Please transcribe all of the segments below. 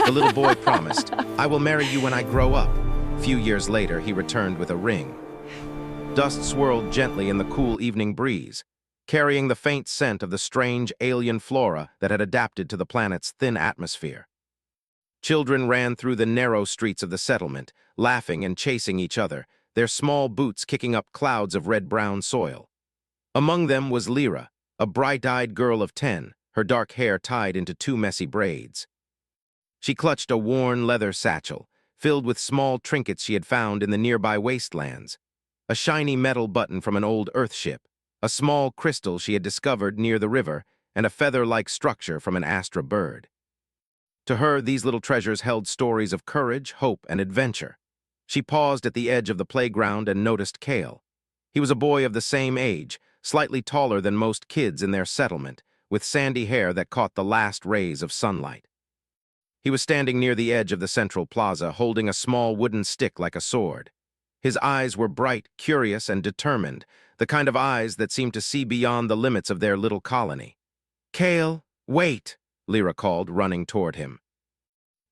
The little boy promised, "I will marry you when I grow up." Few years later, he returned with a ring. Dust swirled gently in the cool evening breeze, carrying the faint scent of the strange alien flora that had adapted to the planet's thin atmosphere. Children ran through the narrow streets of the settlement, laughing and chasing each other, their small boots kicking up clouds of red-brown soil. Among them was Lyra, a bright-eyed girl of 10, her dark hair tied into two messy braids. She clutched a worn leather satchel, filled with small trinkets she had found in the nearby wastelands, a shiny metal button from an old Earth ship, a small crystal she had discovered near the river, and a feather-like structure from an Astra bird. To her, these little treasures held stories of courage, hope, and adventure. She paused at the edge of the playground and noticed Kale. He was a boy of the same age, slightly taller than most kids in their settlement, with sandy hair that caught the last rays of sunlight. He was standing near the edge of the central plaza, holding a small wooden stick like a sword. His eyes were bright, curious, and determined, the kind of eyes that seemed to see beyond the limits of their little colony. "Kale, wait!" Lyra called, running toward him.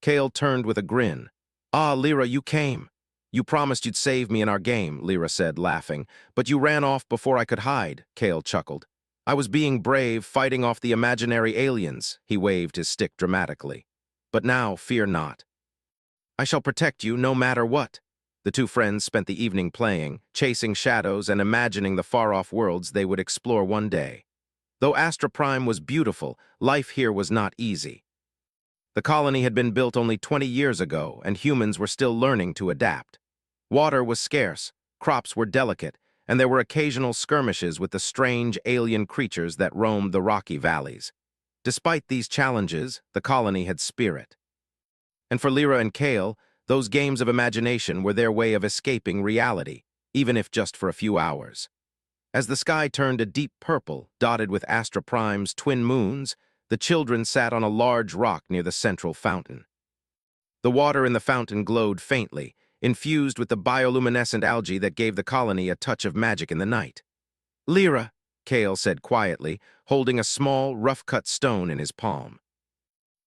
Kale turned with a grin. "Ah, Lyra, you came. You promised you'd save me in our game," Lyra said, laughing. "But you ran off before I could hide," Kale chuckled. "I was being brave, fighting off the imaginary aliens," he waved his stick dramatically. "But now, fear not. I shall protect you no matter what." The two friends spent the evening playing, chasing shadows and imagining the far-off worlds they would explore one day. Though Astra Prime was beautiful, life here was not easy. The colony had been built only 20 years ago, and humans were still learning to adapt. Water was scarce, crops were delicate, and there were occasional skirmishes with the strange alien creatures that roamed the rocky valleys. Despite these challenges, the colony had spirit. And for Lyra and Kale, those games of imagination were their way of escaping reality, even if just for a few hours. As the sky turned a deep purple, dotted with Astra Prime's twin moons, the children sat on a large rock near the central fountain. The water in the fountain glowed faintly, infused with the bioluminescent algae that gave the colony a touch of magic in the night. "Lyra," Kale said quietly, holding a small, rough-cut stone in his palm.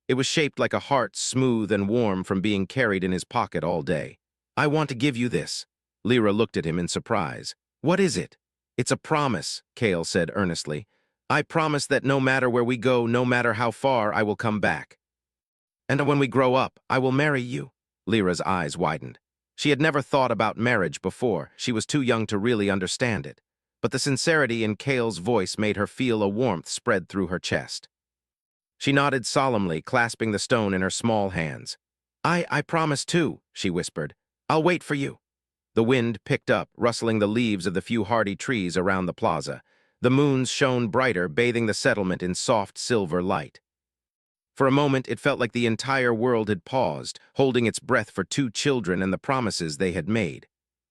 It was shaped like a heart, smooth and warm from being carried in his pocket all day. "I want to give you this." Lyra looked at him in surprise. "What is it?" "It's a promise," Kale said earnestly. "I promise that no matter where we go, no matter how far, I will come back. And when we grow up, I will marry you." Lyra's eyes widened. She had never thought about marriage before. She was too young to really understand it. But the sincerity in Kale's voice made her feel a warmth spread through her chest. She nodded solemnly, clasping the stone in her small hands. I promise too," she whispered. "I'll wait for you." The wind picked up, rustling the leaves of the few hardy trees around the plaza. The moons shone brighter, bathing the settlement in soft silver light. For a moment, it felt like the entire world had paused, holding its breath for two children and the promises they had made.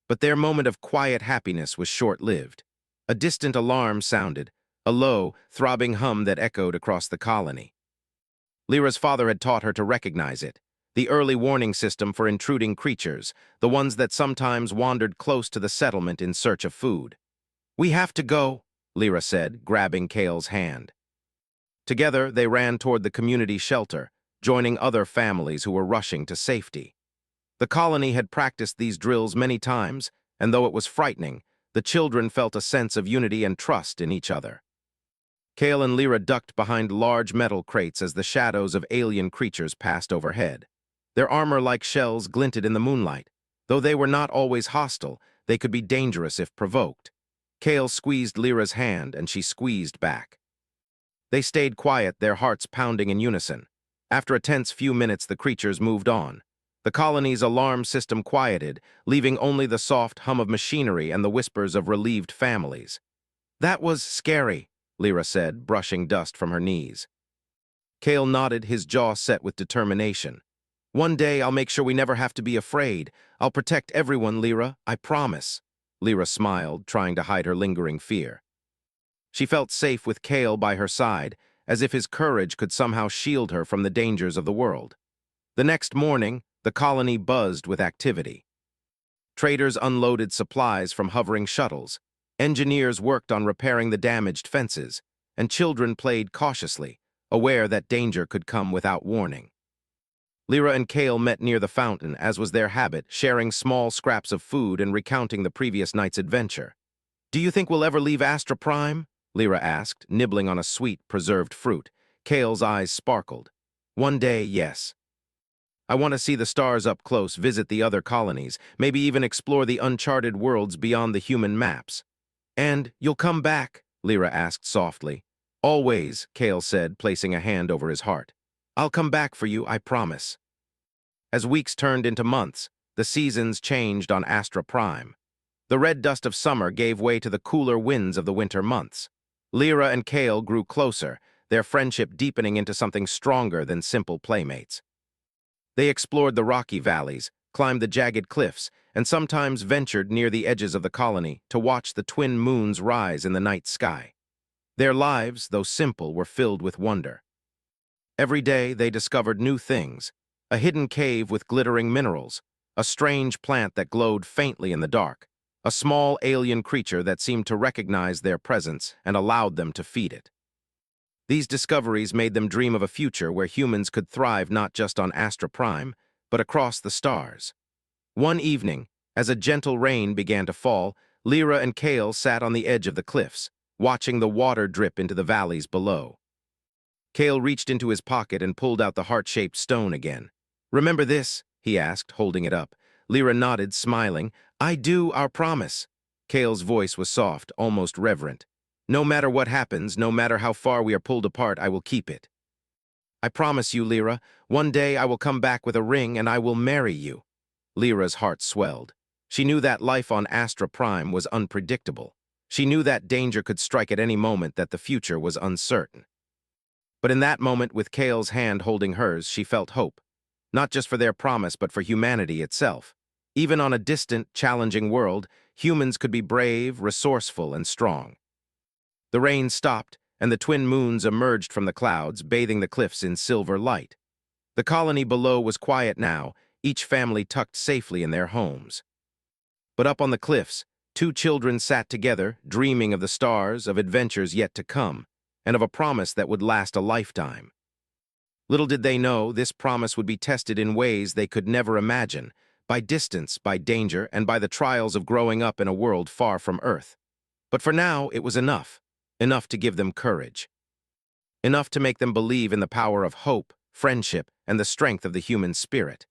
But their moment of quiet happiness was short-lived. A distant alarm sounded, a low, throbbing hum that echoed across the colony. Lyra's father had taught her to recognize it, the early warning system for intruding creatures, the ones that sometimes wandered close to the settlement in search of food. "We have to go," Lyra said, grabbing Kale's hand. Together, they ran toward the community shelter, joining other families who were rushing to safety. The colony had practiced these drills many times, and though it was frightening, the children felt a sense of unity and trust in each other. Kale and Lyra ducked behind large metal crates as the shadows of alien creatures passed overhead. Their armor-like shells glinted in the moonlight. Though they were not always hostile, they could be dangerous if provoked. Kale squeezed Lyra's hand, and she squeezed back. They stayed quiet, their hearts pounding in unison. After a tense few minutes, the creatures moved on. The colony's alarm system quieted, leaving only the soft hum of machinery and the whispers of relieved families. "That was scary," Lyra said, brushing dust from her knees. Kale nodded, his jaw set with determination. "One day I'll make sure we never have to be afraid. I'll protect everyone, Lyra, I promise." Lyra smiled, trying to hide her lingering fear. She felt safe with Kale by her side, as if his courage could somehow shield her from the dangers of the world. The next morning, the colony buzzed with activity. Traders unloaded supplies from hovering shuttles. Engineers worked on repairing the damaged fences, and children played cautiously, aware that danger could come without warning. Lyra and Kale met near the fountain, as was their habit, sharing small scraps of food and recounting the previous night's adventure. "Do you think we'll ever leave Astra Prime?" Lyra asked, nibbling on a sweet, preserved fruit. Kale's eyes sparkled. "One day, yes. I want to see the stars up close, visit the other colonies, maybe even explore the uncharted worlds beyond the human maps." "And you'll come back?" Lyra asked softly. "Always," Kale said, placing a hand over his heart. "I'll come back for you, I promise." As weeks turned into months, the seasons changed on Astra Prime. The red dust of summer gave way to the cooler winds of the winter months. Lyra and Kale grew closer, their friendship deepening into something stronger than simple playmates. They explored the rocky valleys, climbed the jagged cliffs, and sometimes ventured near the edges of the colony to watch the twin moons rise in the night sky. Their lives, though simple, were filled with wonder. Every day they discovered new things: a hidden cave with glittering minerals, a strange plant that glowed faintly in the dark, a small alien creature that seemed to recognize their presence and allowed them to feed it. These discoveries made them dream of a future where humans could thrive not just on Astra Prime, but across the stars. One evening, as a gentle rain began to fall, Lyra and Kale sat on the edge of the cliffs, watching the water drip into the valleys below. Kale reached into his pocket and pulled out the heart-shaped stone again. "Remember this?" he asked, holding it up. Lyra nodded, smiling. "I do, our promise." Kale's voice was soft, almost reverent. "No matter what happens, no matter how far we are pulled apart, I will keep it. I promise you, Lyra, one day I will come back with a ring and I will marry you." Lyra's heart swelled. She knew that life on Astra Prime was unpredictable. She knew that danger could strike at any moment, that the future was uncertain. But in that moment, with Kale's hand holding hers, she felt hope. Not just for their promise, but for humanity itself. Even on a distant, challenging world, humans could be brave, resourceful, and strong. The rain stopped, and the twin moons emerged from the clouds, bathing the cliffs in silver light. The colony below was quiet now, each family tucked safely in their homes. But up on the cliffs, two children sat together, dreaming of the stars, of adventures yet to come, and of a promise that would last a lifetime. Little did they know, this promise would be tested in ways they could never imagine, by distance, by danger, and by the trials of growing up in a world far from Earth. But for now, it was enough. Enough to give them courage. Enough to make them believe in the power of hope, friendship, and the strength of the human spirit.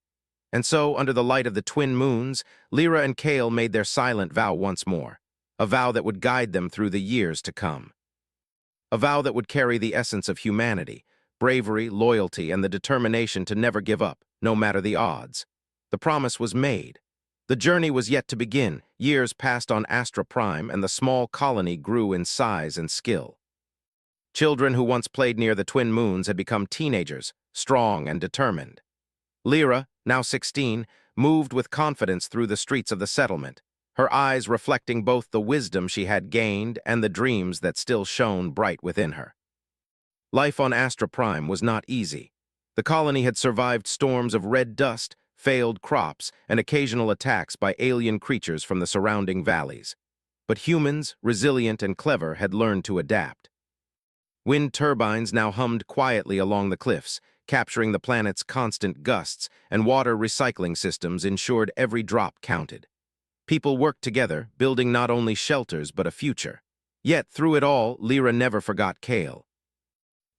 And so, under the light of the twin moons, Lyra and Kale made their silent vow once more. A vow that would guide them through the years to come. A vow that would carry the essence of humanity: bravery, loyalty, and the determination to never give up, no matter the odds. The promise was made. The journey was yet to begin. Years passed on Astra Prime, and the small colony grew in size and skill. Children who once played near the twin moons had become teenagers, strong and determined. Lyra, now 16, moved with confidence through the streets of the settlement, her eyes reflecting both the wisdom she had gained and the dreams that still shone bright within her. Life on Astra Prime was not easy. The colony had survived storms of red dust, failed crops, and occasional attacks by alien creatures from the surrounding valleys. But humans, resilient and clever, had learned to adapt. Wind turbines now hummed quietly along the cliffs, capturing the planet's constant gusts, and water recycling systems ensured every drop counted. People worked together, building not only shelters but a future. Yet, through it all, Lyra never forgot Kale.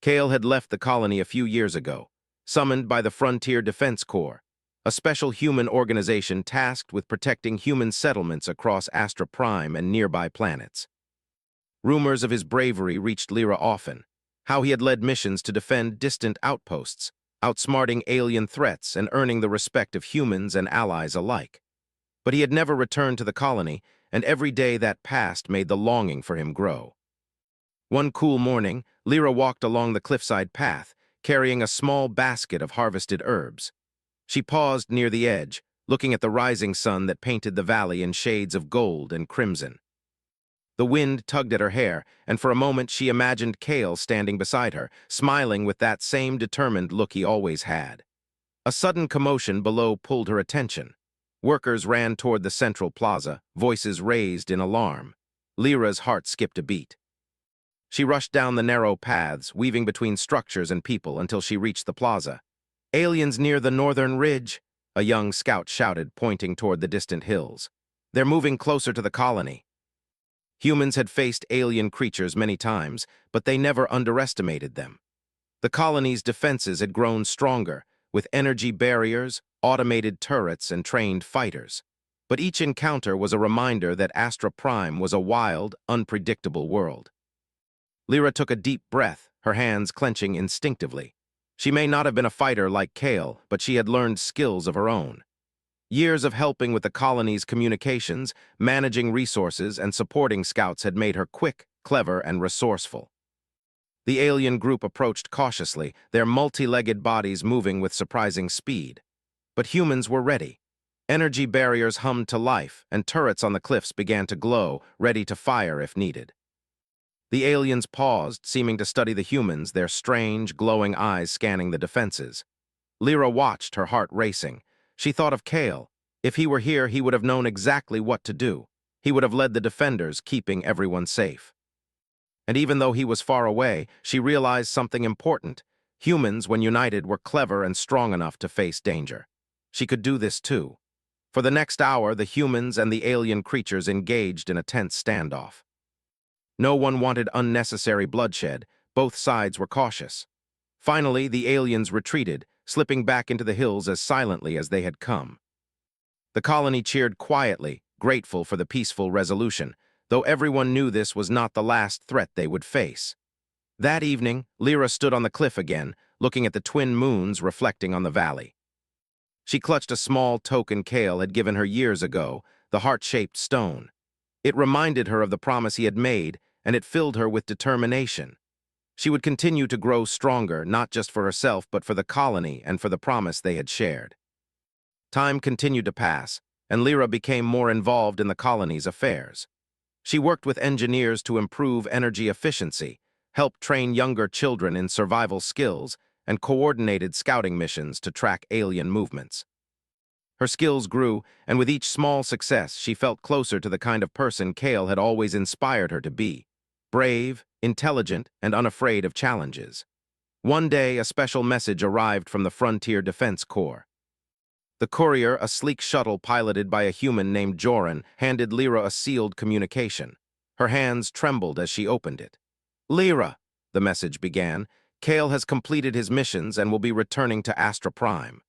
Kale had left the colony a few years ago, summoned by the Frontier Defense Corps, a special human organization tasked with protecting human settlements across Astra Prime and nearby planets. Rumors of his bravery reached Lyra often, how he had led missions to defend distant outposts, outsmarting alien threats and earning the respect of humans and allies alike. But he had never returned to the colony, and every day that passed made the longing for him grow. One cool morning, Lyra walked along the cliffside path, carrying a small basket of harvested herbs. She paused near the edge, looking at the rising sun that painted the valley in shades of gold and crimson. The wind tugged at her hair, and for a moment she imagined Kale standing beside her, smiling with that same determined look he always had. A sudden commotion below pulled her attention. Workers ran toward the central plaza, voices raised in alarm. Lyra's heart skipped a beat. She rushed down the narrow paths, weaving between structures and people until she reached the plaza. Aliens near the northern ridge, a young scout shouted, pointing toward the distant hills. They're moving closer to the colony. Humans had faced alien creatures many times, but they never underestimated them. The colony's defenses had grown stronger, with energy barriers, automated turrets, and trained fighters. But each encounter was a reminder that Astra Prime was a wild, unpredictable world. Lyra took a deep breath, her hands clenching instinctively. She may not have been a fighter like Kale, but she had learned skills of her own. Years of helping with the colony's communications, managing resources, and supporting scouts had made her quick, clever, and resourceful. The alien group approached cautiously, their multi-legged bodies moving with surprising speed. But humans were ready. Energy barriers hummed to life, and turrets on the cliffs began to glow, ready to fire if needed. The aliens paused, seeming to study the humans, their strange, glowing eyes scanning the defenses. Lyra watched, her heart racing. She thought of Kale. If he were here, he would have known exactly what to do. He would have led the defenders, keeping everyone safe. And even though he was far away, she realized something important. Humans, when united, were clever and strong enough to face danger. She could do this too. For the next hour, the humans and the alien creatures engaged in a tense standoff. No one wanted unnecessary bloodshed. Both sides were cautious. Finally, the aliens retreated, slipping back into the hills as silently as they had come. The colony cheered quietly, grateful for the peaceful resolution, though everyone knew this was not the last threat they would face. That evening, Lyra stood on the cliff again, looking at the twin moons reflecting on the valley. She clutched a small token Kale had given her years ago, the heart-shaped stone. It reminded her of the promise he had made, and it filled her with determination. She would continue to grow stronger, not just for herself, but for the colony and for the promise they had shared. Time continued to pass, and Lyra became more involved in the colony's affairs. She worked with engineers to improve energy efficiency, helped train younger children in survival skills, and coordinated scouting missions to track alien movements. Her skills grew, and with each small success, she felt closer to the kind of person Kale had always inspired her to be: brave, intelligent, and unafraid of challenges. One day, a special message arrived from the Frontier Defense Corps. The courier, a sleek shuttle piloted by a human named Joran, handed Lyra a sealed communication. Her hands trembled as she opened it. "Lyra," the message began, "Kale has completed his missions and will be returning to Astra Prime.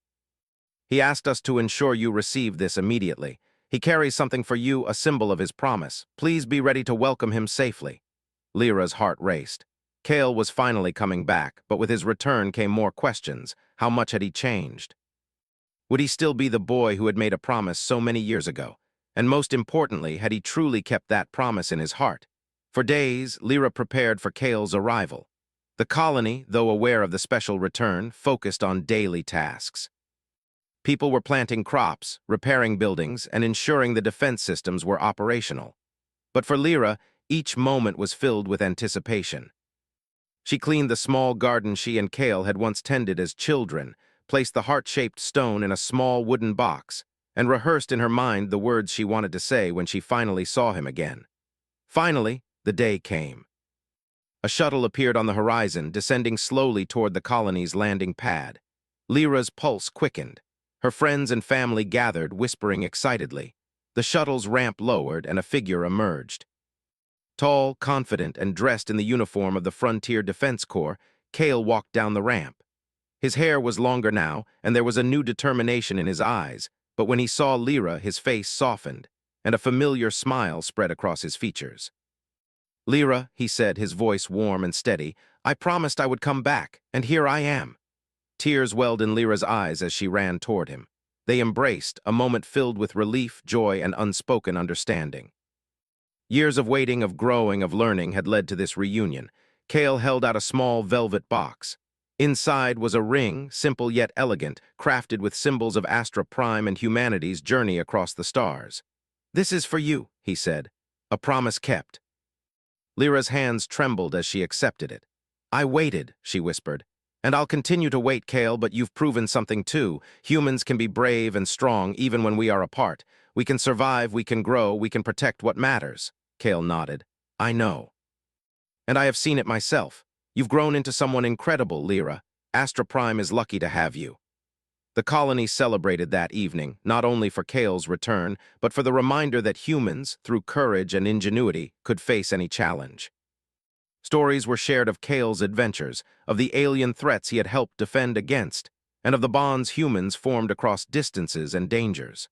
He asked us to ensure you receive this immediately. He carries something for you, a symbol of his promise. Please be ready to welcome him safely." Lyra's heart raced. Kale was finally coming back, but with his return came more questions. How much had he changed? Would he still be the boy who had made a promise so many years ago? And most importantly, had he truly kept that promise in his heart? For days, Lyra prepared for Kale's arrival. The colony, though aware of the special return, focused on daily tasks. People were planting crops, repairing buildings, and ensuring the defense systems were operational. But for Lyra, each moment was filled with anticipation. She cleaned the small garden she and Kale had once tended as children, placed the heart-shaped stone in a small wooden box, and rehearsed in her mind the words she wanted to say when she finally saw him again. Finally, the day came. A shuttle appeared on the horizon, descending slowly toward the colony's landing pad. Lyra's pulse quickened. Her friends and family gathered, whispering excitedly. The shuttle's ramp lowered, and a figure emerged. Tall, confident, and dressed in the uniform of the Frontier Defense Corps, Kale walked down the ramp. His hair was longer now, and there was a new determination in his eyes, but when he saw Lyra, his face softened, and a familiar smile spread across his features. "Lyra," he said, his voice warm and steady, "I promised I would come back, and here I am." Tears welled in Lyra's eyes as she ran toward him. They embraced, a moment filled with relief, joy, and unspoken understanding. Years of waiting, of growing, of learning had led to this reunion. Kale held out a small velvet box. Inside was a ring, simple yet elegant, crafted with symbols of Astra Prime and humanity's journey across the stars. "This is for you," he said. "A promise kept." Lyra's hands trembled as she accepted it. "I waited," she whispered. "And I'll continue to wait, Kale, but you've proven something too. Humans can be brave and strong even when we are apart. We can survive, we can grow, we can protect what matters." Kale nodded. "I know. And I have seen it myself. You've grown into someone incredible, Lyra. Astra Prime is lucky to have you." The colony celebrated that evening, not only for Kale's return, but for the reminder that humans, through courage and ingenuity, could face any challenge. Stories were shared of Kale's adventures, of the alien threats he had helped defend against, and of the bonds humans formed across distances and dangers.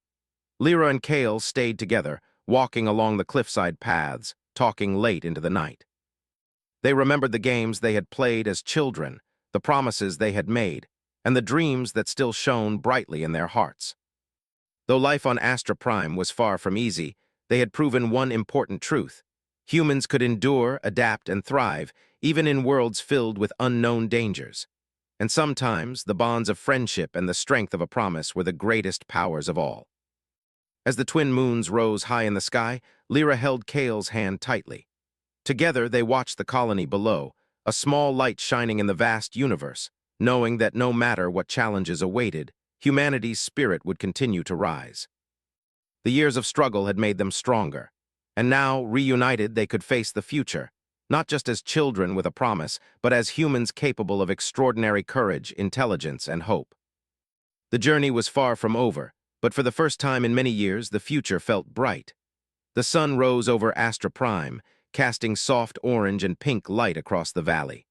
Lyra and Kale stayed together, walking along the cliffside paths, talking late into the night. They remembered the games they had played as children, the promises they had made, and the dreams that still shone brightly in their hearts. Though life on Astra Prime was far from easy, they had proven one important truth. Humans could endure, adapt, and thrive, even in worlds filled with unknown dangers. And sometimes, the bonds of friendship and the strength of a promise were the greatest powers of all. As the twin moons rose high in the sky, Lyra held Kale's hand tightly. Together, they watched the colony below, a small light shining in the vast universe, knowing that no matter what challenges awaited, humanity's spirit would continue to rise. The years of struggle had made them stronger, and now, reunited, they could face the future, not just as children with a promise, but as humans capable of extraordinary courage, intelligence, and hope. The journey was far from over, but for the first time in many years, the future felt bright. The sun rose over Astra Prime, casting soft orange and pink light across the valley.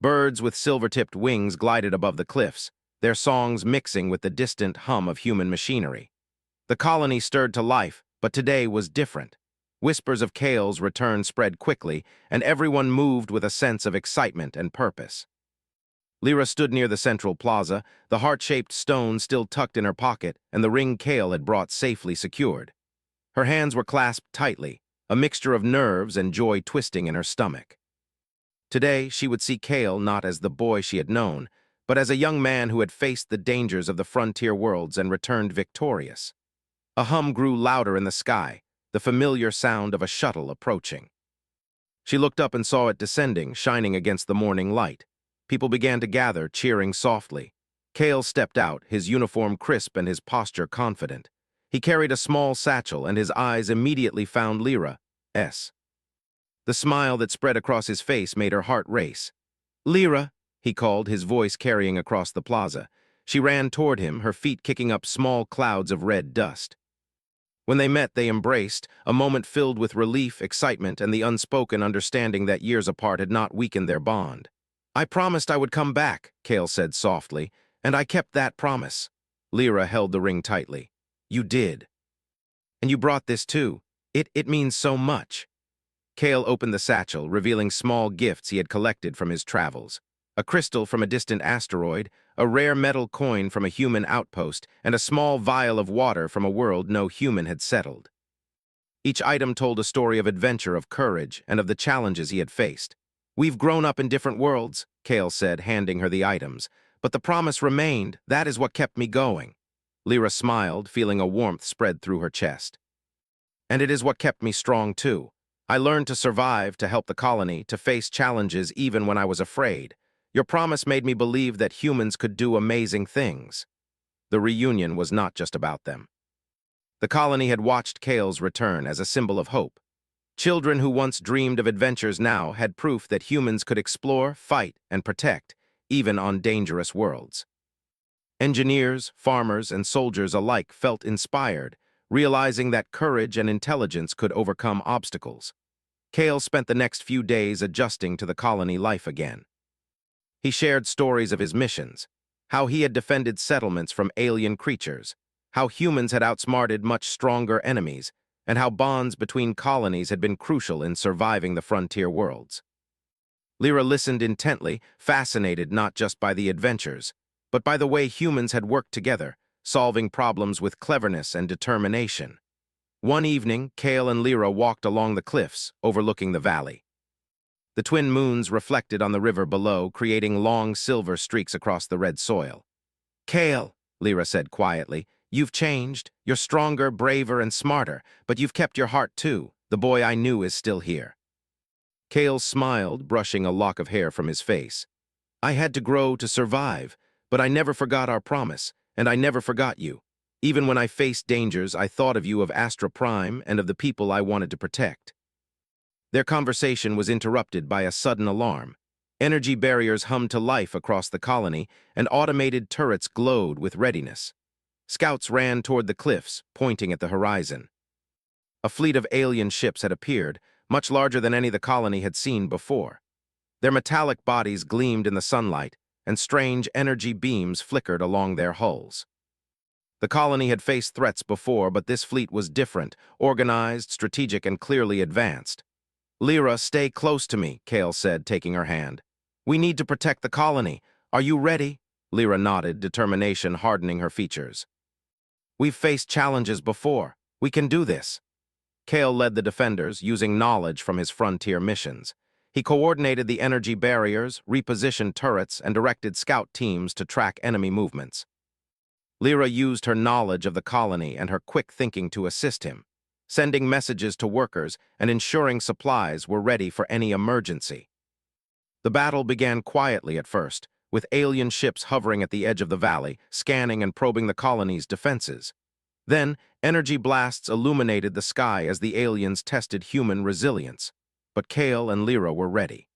Birds with silver-tipped wings glided above the cliffs, their songs mixing with the distant hum of human machinery. The colony stirred to life, but today was different. Whispers of Kale's return spread quickly, and everyone moved with a sense of excitement and purpose. Lyra stood near the central plaza, the heart-shaped stone still tucked in her pocket and the ring Kale had brought safely secured. Her hands were clasped tightly, a mixture of nerves and joy twisting in her stomach. Today, she would see Kale not as the boy she had known, but as a young man who had faced the dangers of the frontier worlds and returned victorious. A hum grew louder in the sky, the familiar sound of a shuttle approaching. She looked up and saw it descending, shining against the morning light. People began to gather, cheering softly. Kale stepped out, his uniform crisp and his posture confident. He carried a small satchel, and his eyes immediately found Lyra's. The smile that spread across his face made her heart race. "Lyra," he called, his voice carrying across the plaza. She ran toward him, her feet kicking up small clouds of red dust. When they met, they embraced, a moment filled with relief, excitement, and the unspoken understanding that years apart had not weakened their bond. "I promised I would come back," Kale said softly, "and I kept that promise." Lyra held the ring tightly. "You did. And you brought this too. It means so much." Kale opened the satchel, revealing small gifts he had collected from his travels. A crystal from a distant asteroid, a rare metal coin from a human outpost, and a small vial of water from a world no human had settled. Each item told a story of adventure, of courage, and of the challenges he had faced. "We've grown up in different worlds," Kale said, handing her the items, "but the promise remained. That is what kept me going." Lyra smiled, feeling a warmth spread through her chest. "And it is what kept me strong, too. I learned to survive, to help the colony, to face challenges even when I was afraid. Your promise made me believe that humans could do amazing things." The reunion was not just about them. The colony had watched Kale's return as a symbol of hope. Children who once dreamed of adventures now had proof that humans could explore, fight, and protect, even on dangerous worlds. Engineers, farmers, and soldiers alike felt inspired, realizing that courage and intelligence could overcome obstacles. Kale spent the next few days adjusting to the colony life again. He shared stories of his missions, how he had defended settlements from alien creatures, how humans had outsmarted much stronger enemies, and how bonds between colonies had been crucial in surviving the frontier worlds. Lyra listened intently, fascinated not just by the adventures, but by the way humans had worked together, solving problems with cleverness and determination. One evening, Kale and Lyra walked along the cliffs, overlooking the valley. The twin moons reflected on the river below, creating long silver streaks across the red soil. "Kale," Lyra said quietly, "you've changed. You're stronger, braver, and smarter, but you've kept your heart too. The boy I knew is still here." Kale smiled, brushing a lock of hair from his face. "I had to grow to survive, but I never forgot our promise, and I never forgot you. Even when I faced dangers, I thought of you, of Astra Prime, and of the people I wanted to protect." Their conversation was interrupted by a sudden alarm. Energy barriers hummed to life across the colony, and automated turrets glowed with readiness. Scouts ran toward the cliffs, pointing at the horizon. A fleet of alien ships had appeared, much larger than any the colony had seen before. Their metallic bodies gleamed in the sunlight, and strange energy beams flickered along their hulls. The colony had faced threats before, but this fleet was different, organized, strategic, and clearly advanced. "Lyra, stay close to me," Kale said, taking her hand. "We need to protect the colony. Are you ready?" Lyra nodded, determination hardening her features. "We've faced challenges before. We can do this." Kale led the defenders, using knowledge from his frontier missions. He coordinated the energy barriers, repositioned turrets, and directed scout teams to track enemy movements. Lyra used her knowledge of the colony and her quick thinking to assist him, sending messages to workers and ensuring supplies were ready for any emergency. The battle began quietly at first, with alien ships hovering at the edge of the valley, scanning and probing the colony's defenses. Then, energy blasts illuminated the sky as the aliens tested human resilience. But Kale and Lyra were ready.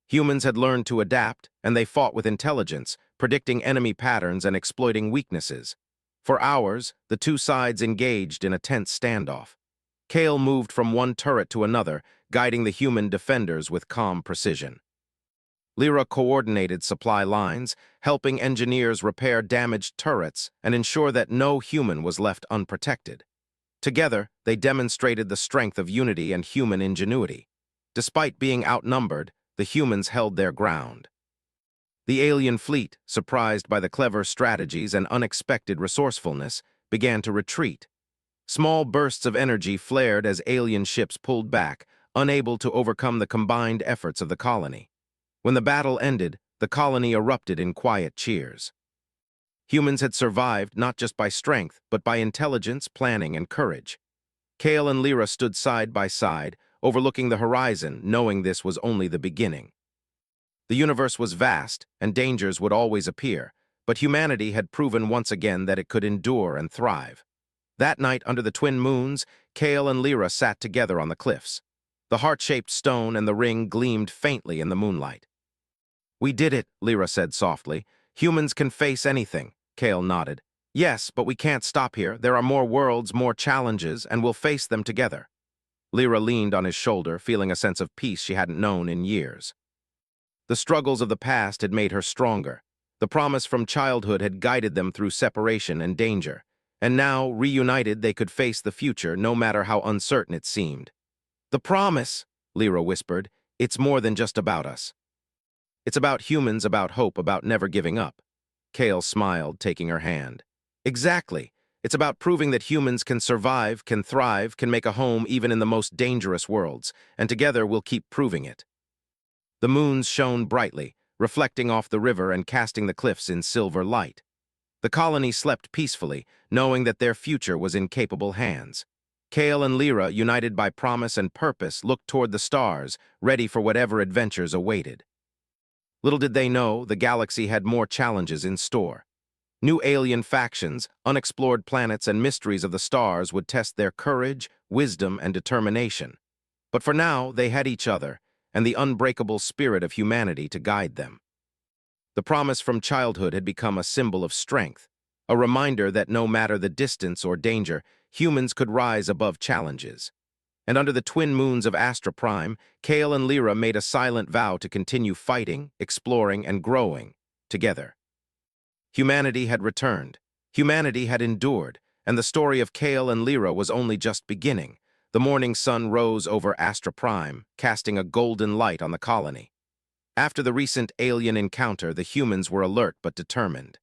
Humans had learned to adapt, and they fought with intelligence, predicting enemy patterns and exploiting weaknesses. For hours, the two sides engaged in a tense standoff. Kale moved from one turret to another, guiding the human defenders with calm precision. Lyra coordinated supply lines, helping engineers repair damaged turrets and ensure that no human was left unprotected. Together, they demonstrated the strength of unity and human ingenuity. Despite being outnumbered, the humans held their ground. The alien fleet, surprised by the clever strategies and unexpected resourcefulness, began to retreat. Small bursts of energy flared as alien ships pulled back, unable to overcome the combined efforts of the colony. When the battle ended, the colony erupted in quiet cheers. Humans had survived not just by strength, but by intelligence, planning, and courage. Kale and Lyra stood side by side, overlooking the horizon, knowing this was only the beginning. The universe was vast, and dangers would always appear, but humanity had proven once again that it could endure and thrive. That night, under the twin moons, Kale and Lyra sat together on the cliffs. The heart-shaped stone and the ring gleamed faintly in the moonlight. "We did it," Lyra said softly. "Humans can face anything." Kale nodded. "Yes, but we can't stop here. There are more worlds, more challenges, and we'll face them together." Lyra leaned on his shoulder, feeling a sense of peace she hadn't known in years. The struggles of the past had made her stronger. The promise from childhood had guided them through separation and danger. And now, reunited, they could face the future, no matter how uncertain it seemed. "The promise," Lyra whispered, "it's more than just about us. It's about humans, about hope, about never giving up." Kale smiled, taking her hand. "Exactly. It's about proving that humans can survive, can thrive, can make a home even in the most dangerous worlds, and together we'll keep proving it." The moons shone brightly, reflecting off the river and casting the cliffs in silver light. The colony slept peacefully, knowing that their future was in capable hands. Kale and Lyra, united by promise and purpose, looked toward the stars, ready for whatever adventures awaited. Little did they know, the galaxy had more challenges in store. New alien factions, unexplored planets, and mysteries of the stars would test their courage, wisdom, and determination. But for now, they had each other, and the unbreakable spirit of humanity to guide them. The promise from childhood had become a symbol of strength, a reminder that no matter the distance or danger, humans could rise above challenges. And under the twin moons of Astra Prime, Kale and Lyra made a silent vow to continue fighting, exploring, and growing together. Humanity had returned. Humanity had endured, and the story of Kale and Lyra was only just beginning. The morning sun rose over Astra Prime, casting a golden light on the colony. After the recent alien encounter, the humans were alert but determined.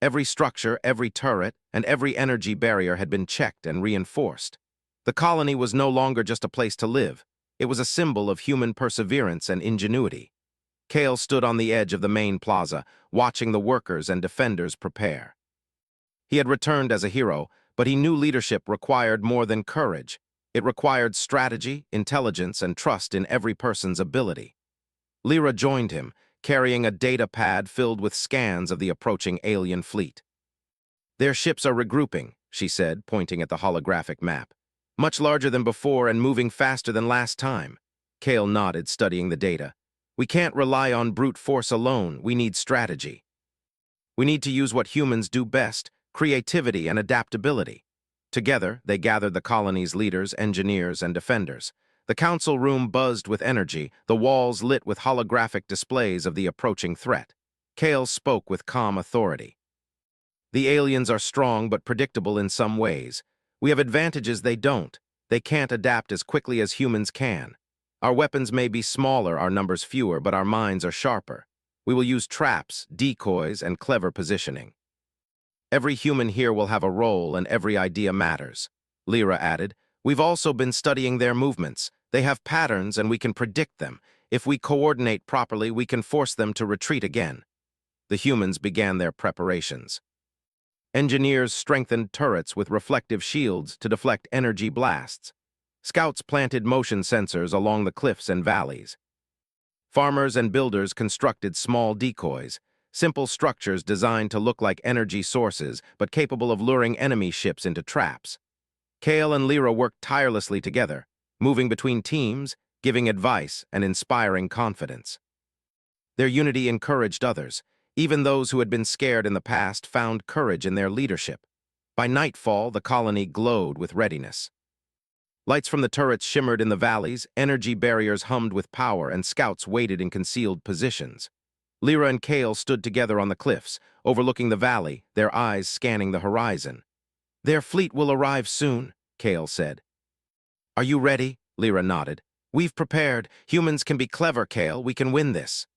Every structure, every turret, and every energy barrier had been checked and reinforced. The colony was no longer just a place to live. It was a symbol of human perseverance and ingenuity. Kale stood on the edge of the main plaza, watching the workers and defenders prepare. He had returned as a hero, but he knew leadership required more than courage. It required strategy, intelligence, and trust in every person's ability. Lyra joined him, carrying a data pad filled with scans of the approaching alien fleet. "Their ships are regrouping," she said, pointing at the holographic map. "Much larger than before and moving faster than last time." Kale nodded, studying the data. We can't rely on brute force alone, we need strategy. We need to use what humans do best, creativity and adaptability. Together, they gathered the colony's leaders, engineers, and defenders. The council room buzzed with energy, the walls lit with holographic displays of the approaching threat. Kale spoke with calm authority. The aliens are strong but predictable in some ways. We have advantages they don't. They can't adapt as quickly as humans can. Our weapons may be smaller, our numbers fewer, but our minds are sharper. We will use traps, decoys, and clever positioning. Every human here will have a role and every idea matters. Lyra added, we've also been studying their movements. They have patterns and we can predict them. If we coordinate properly, we can force them to retreat again. The humans began their preparations. Engineers strengthened turrets with reflective shields to deflect energy blasts. Scouts planted motion sensors along the cliffs and valleys. Farmers and builders constructed small decoys, simple structures designed to look like energy sources but capable of luring enemy ships into traps. Kale and Lyra worked tirelessly together, moving between teams, giving advice and inspiring confidence. Their unity encouraged others. Even those who had been scared in the past found courage in their leadership. By nightfall, the colony glowed with readiness. Lights from the turrets shimmered in the valleys, energy barriers hummed with power, and scouts waited in concealed positions. Lyra and Kale stood together on the cliffs, overlooking the valley, their eyes scanning the horizon. Their fleet will arrive soon, Kale said. Are you ready? Lyra nodded. We've prepared. Humans can be clever, Kale. We can win this.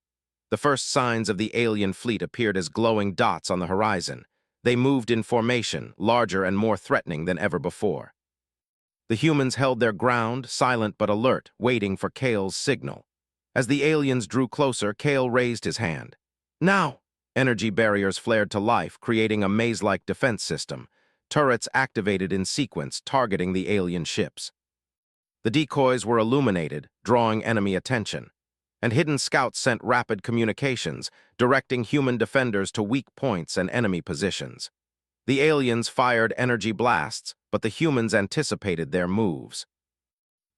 The first signs of the alien fleet appeared as glowing dots on the horizon. They moved in formation, larger and more threatening than ever before. The humans held their ground, silent but alert, waiting for Kale's signal. As the aliens drew closer, Kale raised his hand. Now! Energy barriers flared to life, creating a maze-like defense system. Turrets activated in sequence, targeting the alien ships. The decoys were illuminated, drawing enemy attention. And hidden scouts sent rapid communications, directing human defenders to weak points and enemy positions. The aliens fired energy blasts, but the humans anticipated their moves.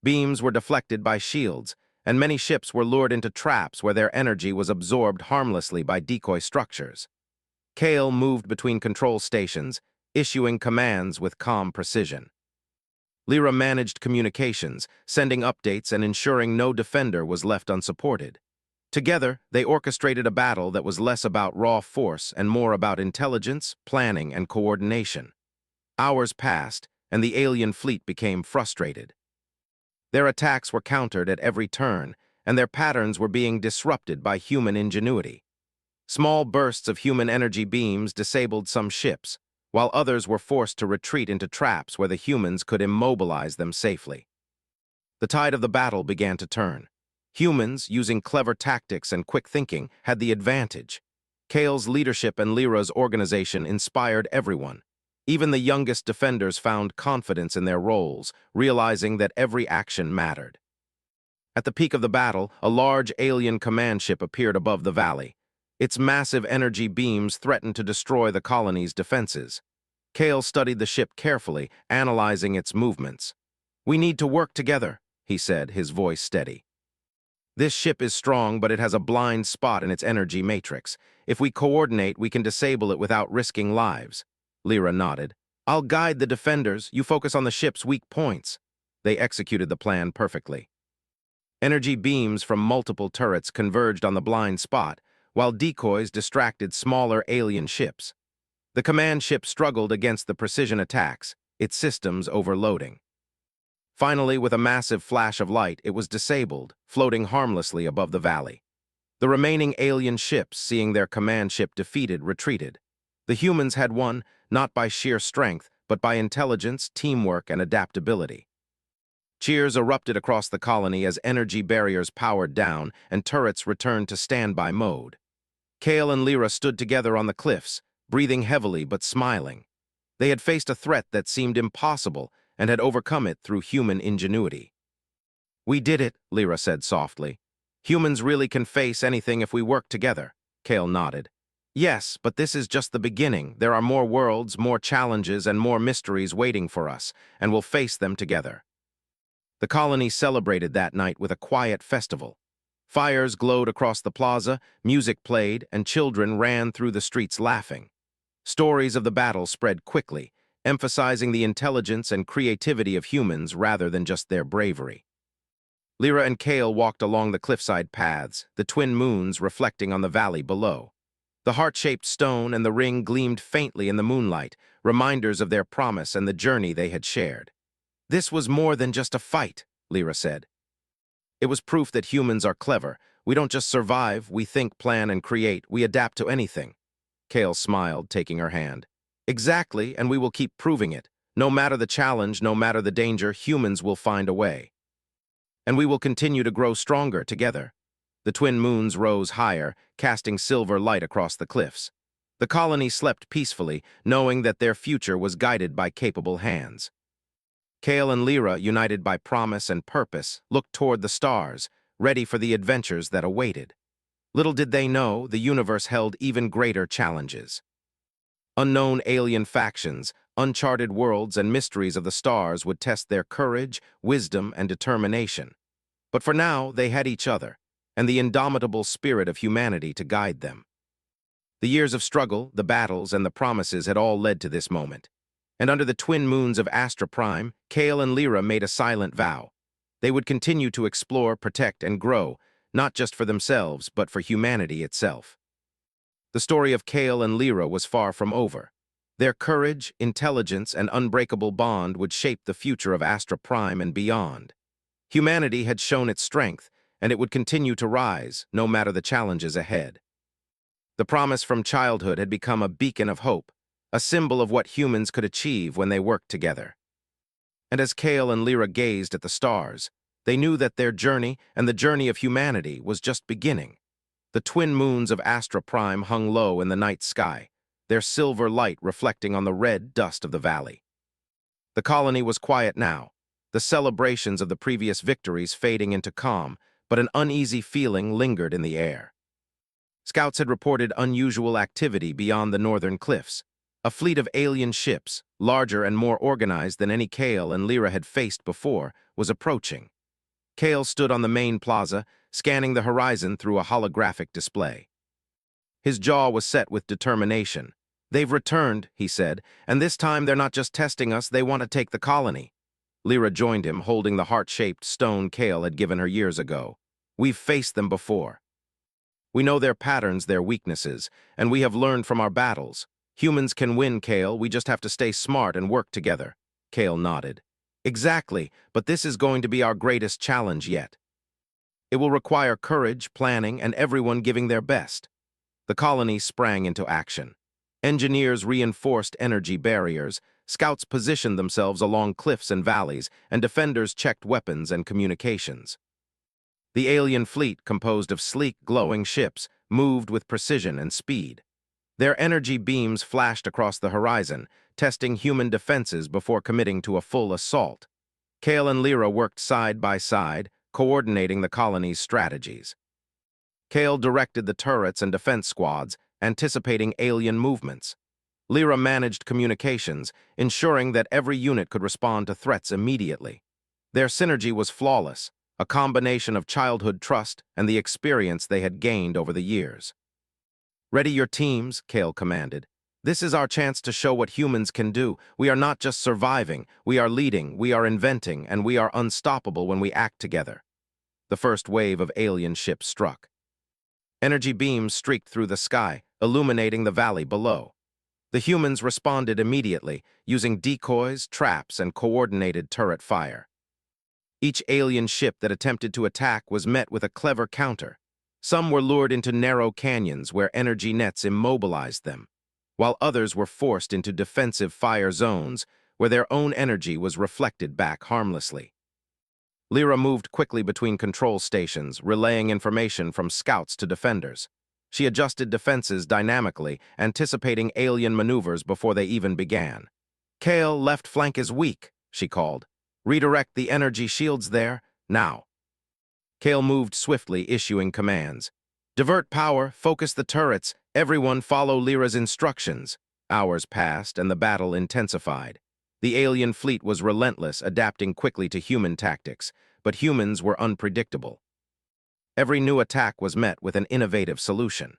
Beams were deflected by shields, and many ships were lured into traps where their energy was absorbed harmlessly by decoy structures. Kale moved between control stations, issuing commands with calm precision. Lyra managed communications, sending updates and ensuring no defender was left unsupported. Together, they orchestrated a battle that was less about raw force and more about intelligence, planning, and coordination. Hours passed, and the alien fleet became frustrated. Their attacks were countered at every turn, and their patterns were being disrupted by human ingenuity. Small bursts of human energy beams disabled some ships, while others were forced to retreat into traps where the humans could immobilize them safely. The tide of the battle began to turn. Humans, using clever tactics and quick thinking, had the advantage. Kale's leadership and Lyra's organization inspired everyone. Even the youngest defenders found confidence in their roles, realizing that every action mattered. At the peak of the battle, a large alien command ship appeared above the valley. Its massive energy beams threatened to destroy the colony's defenses. Kale studied the ship carefully, analyzing its movements. We need to work together, he said, his voice steady. This ship is strong, but it has a blind spot in its energy matrix. If we coordinate, we can disable it without risking lives. Lyra nodded. I'll guide the defenders. You focus on the ship's weak points. They executed the plan perfectly. Energy beams from multiple turrets converged on the blind spot, while decoys distracted smaller alien ships. The command ship struggled against the precision attacks, its systems overloading. Finally, with a massive flash of light, it was disabled, floating harmlessly above the valley. The remaining alien ships, seeing their command ship defeated, retreated. The humans had won, not by sheer strength, but by intelligence, teamwork, and adaptability. Cheers erupted across the colony as energy barriers powered down and turrets returned to standby mode. Kale and Lyra stood together on the cliffs, breathing heavily but smiling. They had faced a threat that seemed impossible and had overcome it through human ingenuity. We did it, Lyra said softly. Humans really can face anything if we work together. Kale nodded. Yes, but this is just the beginning. There are more worlds, more challenges, and more mysteries waiting for us, and we'll face them together. The colony celebrated that night with a quiet festival. Fires glowed across the plaza, music played, and children ran through the streets laughing. Stories of the battle spread quickly, emphasizing the intelligence and creativity of humans rather than just their bravery. Lyra and Kale walked along the cliffside paths, the twin moons reflecting on the valley below. The heart-shaped stone and the ring gleamed faintly in the moonlight, reminders of their promise and the journey they had shared. "This was more than just a fight," Lyra said. "It was proof that humans are clever. We don't just survive, we think, plan, and create. We adapt to anything." Kale smiled, taking her hand. "Exactly, and we will keep proving it. No matter the challenge, no matter the danger, humans will find a way. And we will continue to grow stronger together." The twin moons rose higher, casting silver light across the cliffs. The colony slept peacefully, knowing that their future was guided by capable hands. Kale and Lyra, united by promise and purpose, looked toward the stars, ready for the adventures that awaited. Little did they know, the universe held even greater challenges. Unknown alien factions, uncharted worlds, and mysteries of the stars would test their courage, wisdom, and determination. But for now, they had each other, and the indomitable spirit of humanity to guide them. The years of struggle, the battles, and the promises had all led to this moment. And under the twin moons of Astra Prime, Kale and Lyra made a silent vow. They would continue to explore, protect, and grow, not just for themselves, but for humanity itself. The story of Kale and Lyra was far from over. Their courage, intelligence, and unbreakable bond would shape the future of Astra Prime and beyond. Humanity had shown its strength, and it would continue to rise, no matter the challenges ahead. The promise from childhood had become a beacon of hope, a symbol of what humans could achieve when they worked together. And as Kale and Lyra gazed at the stars, they knew that their journey and the journey of humanity was just beginning. The twin moons of Astra Prime hung low in the night sky, their silver light reflecting on the red dust of the valley. The colony was quiet now, the celebrations of the previous victories fading into calm, but an uneasy feeling lingered in the air. Scouts had reported unusual activity beyond the northern cliffs. A fleet of alien ships, larger and more organized than any Kale and Lyra had faced before, was approaching. Kale stood on the main plaza, scanning the horizon through a holographic display. His jaw was set with determination. "They've returned," he said, "and this time they're not just testing us, they want to take the colony." Lyra joined him, holding the heart-shaped stone Kale had given her years ago. "We've faced them before. We know their patterns, their weaknesses, and we have learned from our battles. Humans can win, Kale, we just have to stay smart and work together." Kale nodded. "Exactly, but this is going to be our greatest challenge yet. It will require courage, planning, and everyone giving their best." The colony sprang into action. Engineers reinforced energy barriers, scouts positioned themselves along cliffs and valleys, and defenders checked weapons and communications. The alien fleet, composed of sleek, glowing ships, moved with precision and speed. Their energy beams flashed across the horizon, testing human defenses before committing to a full assault. Kale and Lyra worked side by side, coordinating the colony's strategies. Kale directed the turrets and defense squads, anticipating alien movements. Lyra managed communications, ensuring that every unit could respond to threats immediately. Their synergy was flawless, a combination of childhood trust and the experience they had gained over the years. "Ready your teams," Kale commanded. "This is our chance to show what humans can do. We are not just surviving, we are leading, we are inventing, and we are unstoppable when we act together." The first wave of alien ships struck. Energy beams streaked through the sky, illuminating the valley below. The humans responded immediately, using decoys, traps, and coordinated turret fire. Each alien ship that attempted to attack was met with a clever counter. Some were lured into narrow canyons where energy nets immobilized them, while others were forced into defensive fire zones where their own energy was reflected back harmlessly. Lyra moved quickly between control stations, relaying information from scouts to defenders. She adjusted defenses dynamically, anticipating alien maneuvers before they even began. "Kale, left flank is weak," she called. "Redirect the energy shields there, now." Kale moved swiftly, issuing commands. "Divert power, focus the turrets, everyone follow Lyra's instructions." Hours passed, and the battle intensified. The alien fleet was relentless, adapting quickly to human tactics, but humans were unpredictable. Every new attack was met with an innovative solution.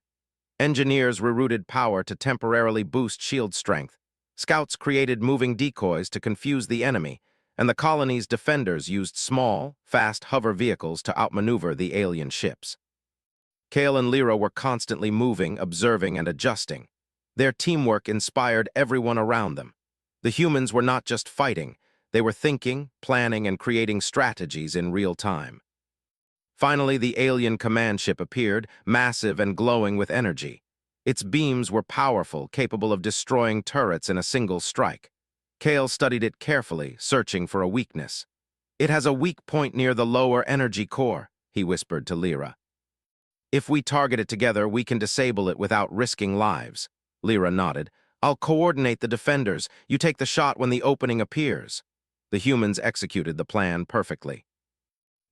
Engineers rerouted power to temporarily boost shield strength. Scouts created moving decoys to confuse the enemy, and the colony's defenders used small, fast hover vehicles to outmaneuver the alien ships. Kale and Lyra were constantly moving, observing, and adjusting. Their teamwork inspired everyone around them. The humans were not just fighting, they were thinking, planning, and creating strategies in real time. Finally, the alien command ship appeared, massive and glowing with energy. Its beams were powerful, capable of destroying turrets in a single strike. Kale studied it carefully, searching for a weakness. "It has a weak point near the lower energy core," he whispered to Lyra. "If we target it together, we can disable it without risking lives." Lyra nodded. "I'll coordinate the defenders. You take the shot when the opening appears." The humans executed the plan perfectly.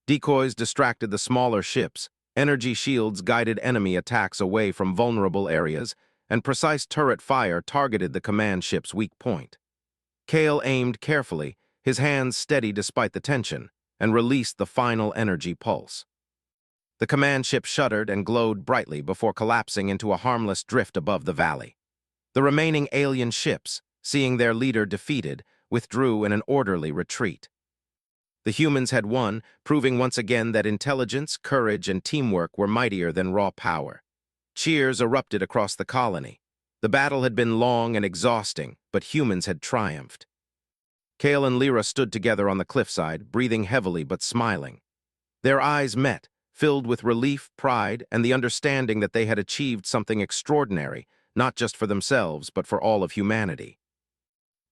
Decoys distracted the smaller ships, energy shields guided enemy attacks away from vulnerable areas, and precise turret fire targeted the command ship's weak point. Kale aimed carefully, his hands steady despite the tension, and released the final energy pulse. The command ship shuddered and glowed brightly before collapsing into a harmless drift above the valley. The remaining alien ships, seeing their leader defeated, withdrew in an orderly retreat. The humans had won, proving once again that intelligence, courage, and teamwork were mightier than raw power. Cheers erupted across the colony. The battle had been long and exhausting, but humans had triumphed. Kale and Lyra stood together on the cliffside, breathing heavily but smiling. Their eyes met, filled with relief, pride, and the understanding that they had achieved something extraordinary, not just for themselves, but for all of humanity.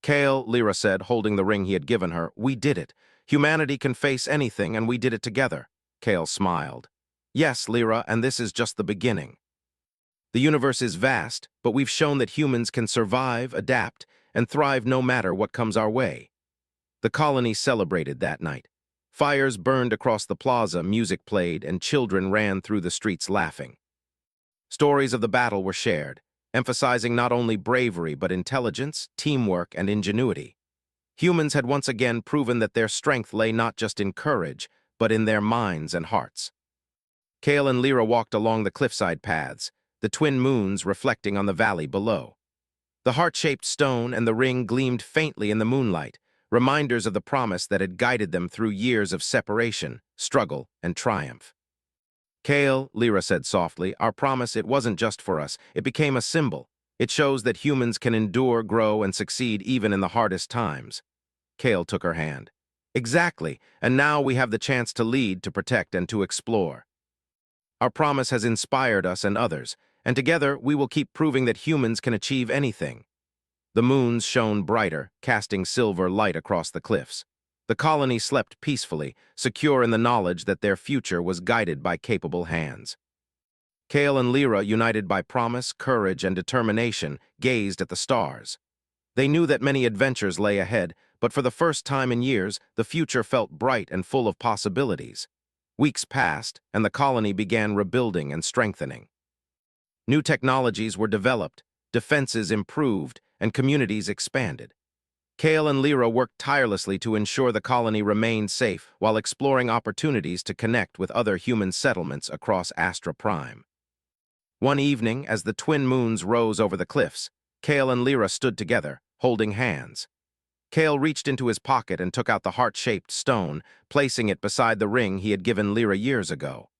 "Kale," Lyra said, holding the ring he had given her, "we did it. Humanity can face anything, and we did it together." Kale smiled. "Yes, Lyra, and this is just the beginning. The universe is vast, but we've shown that humans can survive, adapt, and thrive no matter what comes our way." The colony celebrated that night. Fires burned across the plaza, music played, and children ran through the streets laughing. Stories of the battle were shared, emphasizing not only bravery but intelligence, teamwork, and ingenuity. Humans had once again proven that their strength lay not just in courage, but in their minds and hearts. Kale and Lyra walked along the cliffside paths, the twin moons reflecting on the valley below. The heart-shaped stone and the ring gleamed faintly in the moonlight, reminders of the promise that had guided them through years of separation, struggle, and triumph. "Kale," Lyra said softly, "our promise, it wasn't just for us. It became a symbol. It shows that humans can endure, grow, and succeed even in the hardest times." Kale took her hand. "Exactly, and now we have the chance to lead, to protect, and to explore. Our promise has inspired us and others, and together we will keep proving that humans can achieve anything." The moons shone brighter, casting silver light across the cliffs. The colony slept peacefully, secure in the knowledge that their future was guided by capable hands. Kale and Lyra, united by promise, courage, and determination, gazed at the stars. They knew that many adventures lay ahead, but for the first time in years, the future felt bright and full of possibilities. Weeks passed, and the colony began rebuilding and strengthening. New technologies were developed, defenses improved, and communities expanded. Kale and Lyra worked tirelessly to ensure the colony remained safe while exploring opportunities to connect with other human settlements across Astra Prime. One evening, as the twin moons rose over the cliffs, Kale and Lyra stood together, holding hands. Kale reached into his pocket and took out the heart-shaped stone, placing it beside the ring he had given Lyra years ago.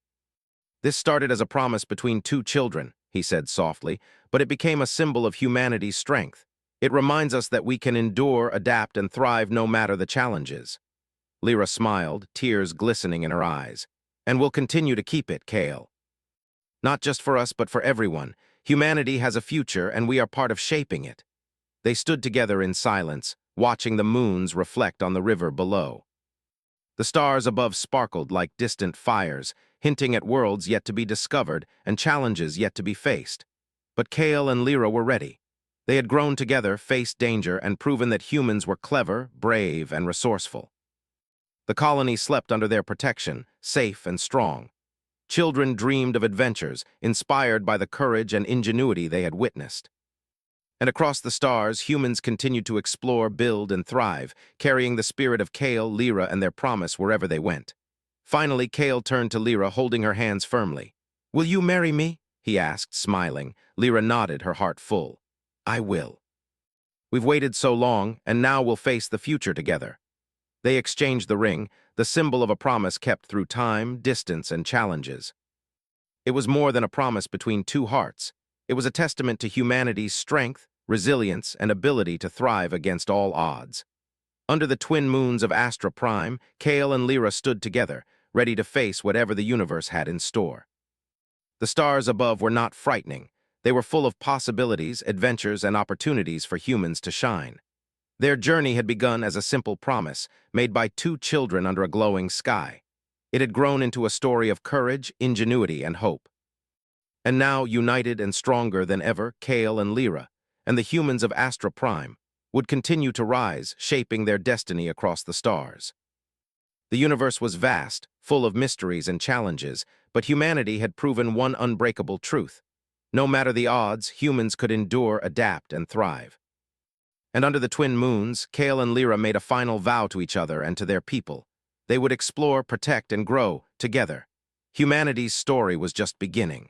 "This started as a promise between two children," he said softly, "but it became a symbol of humanity's strength. It reminds us that we can endure, adapt, and thrive no matter the challenges." Lyra smiled, tears glistening in her eyes. "And we'll continue to keep it, Kale. Not just for us, but for everyone. Humanity has a future, and we are part of shaping it." They stood together in silence, watching the moons reflect on the river below. The stars above sparkled like distant fires, hinting at worlds yet to be discovered and challenges yet to be faced. But Kale and Lyra were ready. They had grown together, faced danger, and proven that humans were clever, brave, and resourceful. The colony slept under their protection, safe and strong. Children dreamed of adventures, inspired by the courage and ingenuity they had witnessed. And across the stars, humans continued to explore, build, and thrive, carrying the spirit of Kale, Lyra, and their promise wherever they went. Finally, Kale turned to Lyra, holding her hands firmly. "Will you marry me?" he asked, smiling. Lyra nodded, her heart full. "I will. We've waited so long, and now we'll face the future together." They exchanged the ring, the symbol of a promise kept through time, distance, and challenges. It was more than a promise between two hearts. It was a testament to humanity's strength, resilience, and ability to thrive against all odds. Under the twin moons of Astra Prime, Kale and Lyra stood together, ready to face whatever the universe had in store. The stars above were not frightening. They were full of possibilities, adventures, and opportunities for humans to shine. Their journey had begun as a simple promise, made by two children under a glowing sky. It had grown into a story of courage, ingenuity, and hope. And now, united and stronger than ever, Kale and Lyra, and the humans of Astra Prime, would continue to rise, shaping their destiny across the stars. The universe was vast, full of mysteries and challenges, but humanity had proven one unbreakable truth. No matter the odds, humans could endure, adapt, and thrive. And under the twin moons, Kale and Lyra made a final vow to each other and to their people. They would explore, protect, and grow together. Humanity's story was just beginning.